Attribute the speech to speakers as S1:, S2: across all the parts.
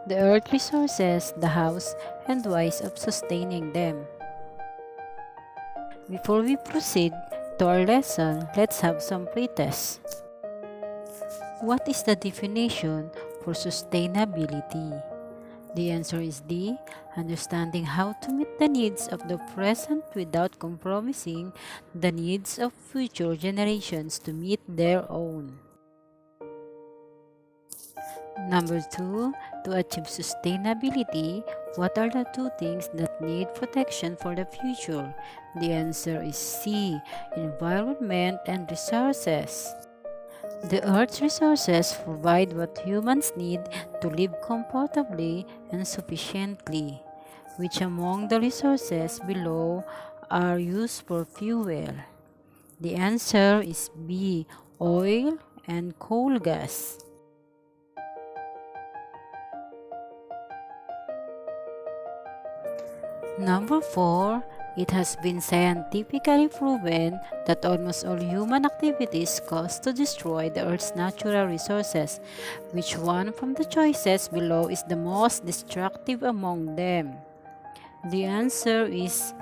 S1: the earth resources, the house, and ways of sustaining them. Before we proceed to our lesson, let's have some pretests. What is the definition for sustainability? The answer is D. Understanding how to meet the needs of the present without compromising the needs of future generations to meet their own. Number 2, to achieve sustainability, what are the two things that need protection for the future? The answer is C. Environment and resources. The Earth's resources provide what humans need to live comfortably and sufficiently. Which among the resources below are used for fuel? The answer is B. Oil and coal gas. Number 4, it has been scientifically proven that almost all human activities cause to destroy the Earth's natural resources. Which one from the choices below is the most destructive among them? The answer is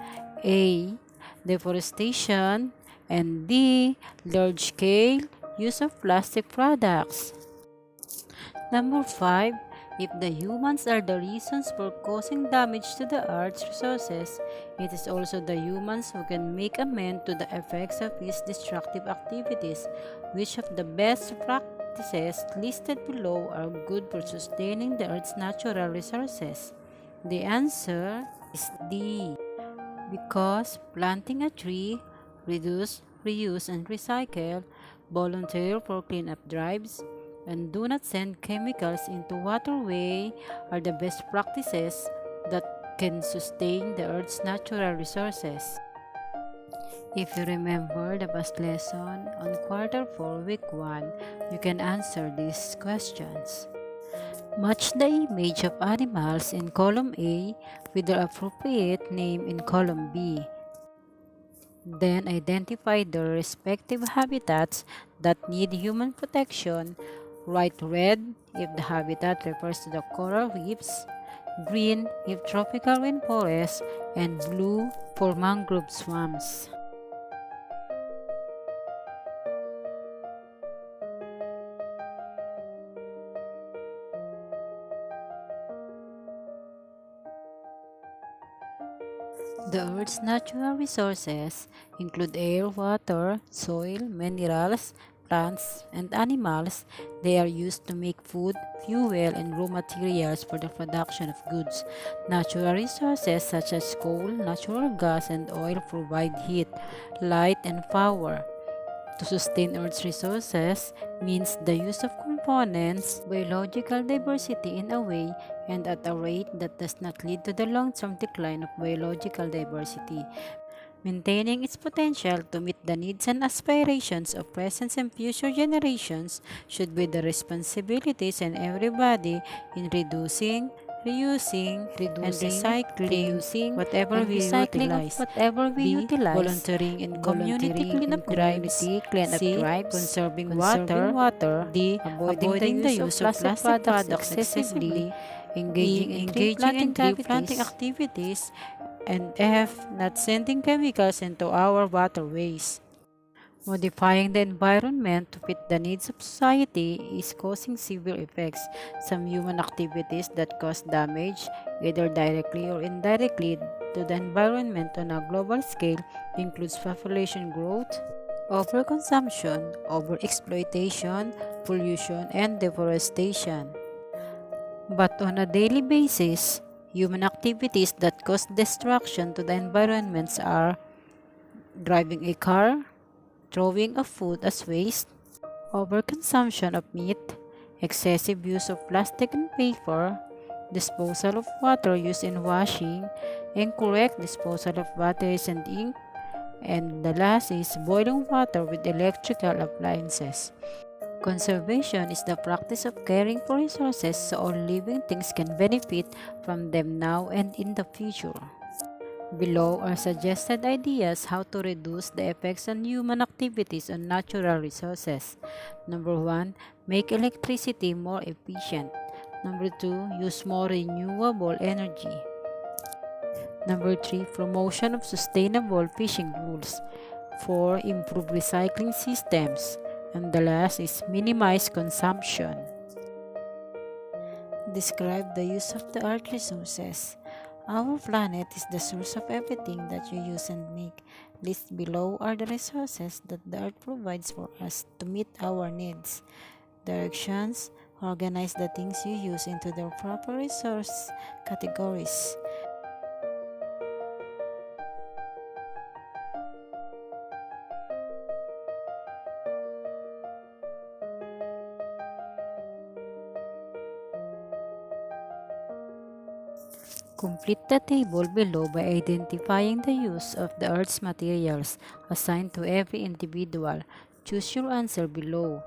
S1: A. Deforestation, and D. Large-scale use of plastic products. Number 5, if the humans are the reasons for causing damage to the Earth's resources, it is also the humans who can make amends to the effects of these destructive activities. Which of the best practices listed below are good for sustaining the Earth's natural resources? The answer is D. Because planting a tree, reduce, reuse, and recycle, volunteer for cleanup drives, and do not send chemicals into waterway are the best practices that can sustain the Earth's natural resources. If you remember the past lesson on Quarter 4, Week 1, you can answer these questions. Match the image of animals in column A with the appropriate name in column B. Then identify their respective habitats that need human protection. Write red if the habitat refers to the coral reefs, green if tropical rainforests, and blue for mangrove swamps. The Earth's natural resources include air, water, soil, minerals, plants, and animals. They are used to make food, fuel, and raw materials for the production of goods. Natural resources such as coal, natural gas, and oil provide heat, light, and power. To sustain Earth's resources means the use of components, biological diversity in a way and at a rate that does not lead to the long-term decline of biological diversity. Maintaining its potential to meet the needs and aspirations of present and future generations should be the responsibilities of everybody in reducing, reusing, and recycling whatever we utilize. Volunteering in community cleanup drives. C. Conserving water. D. Avoiding the use of plastic products excessively. Engaging in tree planting activities. And F. Not sending chemicals into our waterways. Modifying the environment to fit the needs of society is causing severe effects. Some human activities that cause damage, either directly or indirectly, to the environment on a global scale includes population growth, overconsumption, overexploitation, pollution, and deforestation. But on a daily basis, human activities that cause destruction to the environments are driving a car, throwing of food as waste, overconsumption of meat, excessive use of plastic and paper, disposal of water used in washing, incorrect disposal of batteries and ink, and the last is boiling water with electrical appliances. Conservation is the practice of caring for resources so all living things can benefit from them now and in the future. Below are suggested ideas how to reduce the effects on human activities on natural resources. Number 1. Make electricity more efficient. Number 2, use more renewable energy. Number 3, promotion of sustainable fishing rules. 4, improve recycling systems. And the last is minimize consumption. Describe the use of the earth resources. Our planet is the source of everything that you use and make. Listed below are the resources that the earth provides for us to meet our needs. Directions: organize the things you use into their proper resource categories. Complete the table below by identifying the use of the Earth's materials assigned to every individual. Choose your answer below.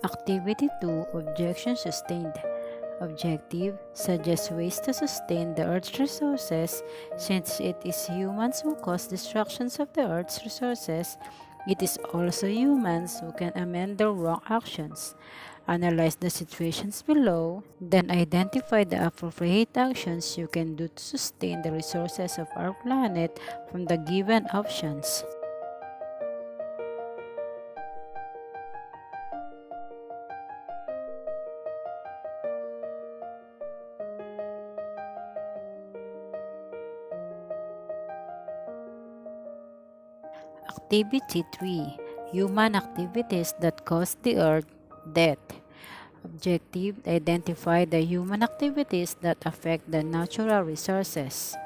S1: Activity 2, Objection Sustained. Objective: suggest ways to sustain the Earth's resources. Since it is humans who cause destructions of the Earth's resources, it is also humans who can amend their wrong actions. Analyze the situations below, then identify the appropriate actions you can do to sustain the resources of our planet from the given options. Activity 3, Human activities that cause the Earth death. Objective: identify the human activities that affect the natural resources.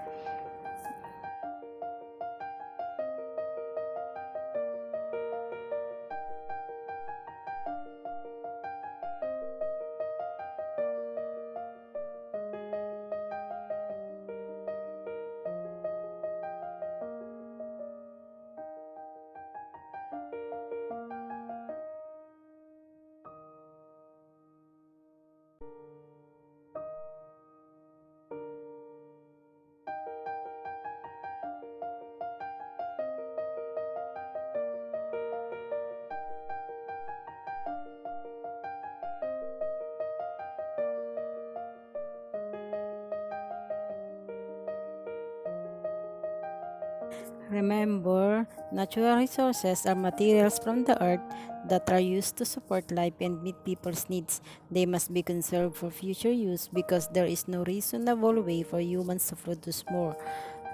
S1: Remember, natural resources are materials from the earth that are used to support life and meet people's needs. They must be conserved for future use because there is no reasonable way for humans to produce more.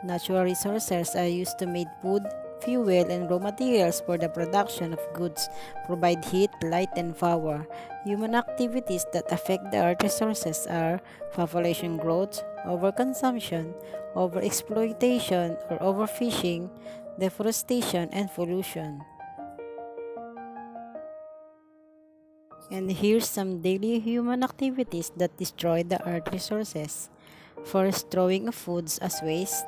S1: Natural resources are used to make food, fuel, and raw materials for the production of goods, provide heat, light, and power. Human activities that affect the earth resources are population growth, overconsumption, overexploitation or overfishing, deforestation, and pollution. And here's some daily human activities that destroy the earth resources. First, throwing of foods as waste,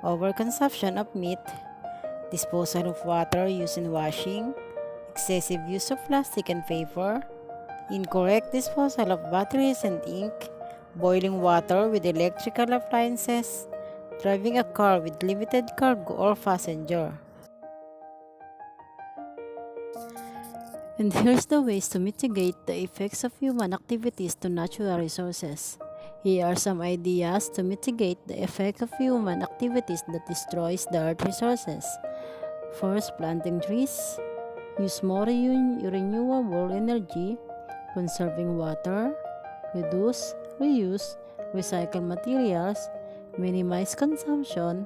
S1: overconsumption of meat, disposal of water used in washing, excessive use of plastic and paper, incorrect disposal of batteries and ink, boiling water with electrical appliances, driving a car with limited cargo or passenger. And here's the ways to mitigate the effects of human activities to natural resources. Here are some ideas to mitigate the effect of human activities that destroys the earth resources. First, planting trees. Use more renewable energy, conserving water, reduce, reuse, recycle materials, minimize consumption,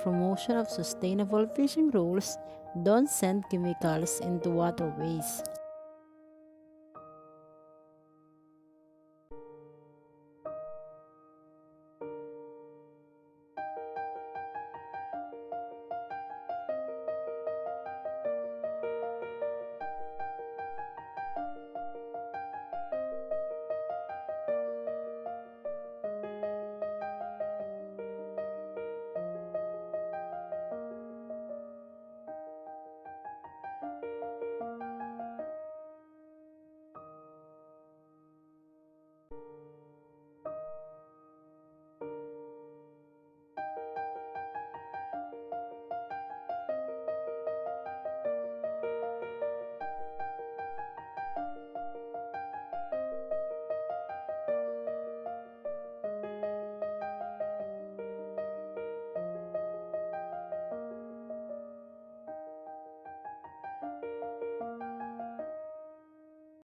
S1: promotion of sustainable fishing rules, don't send chemicals into waterways.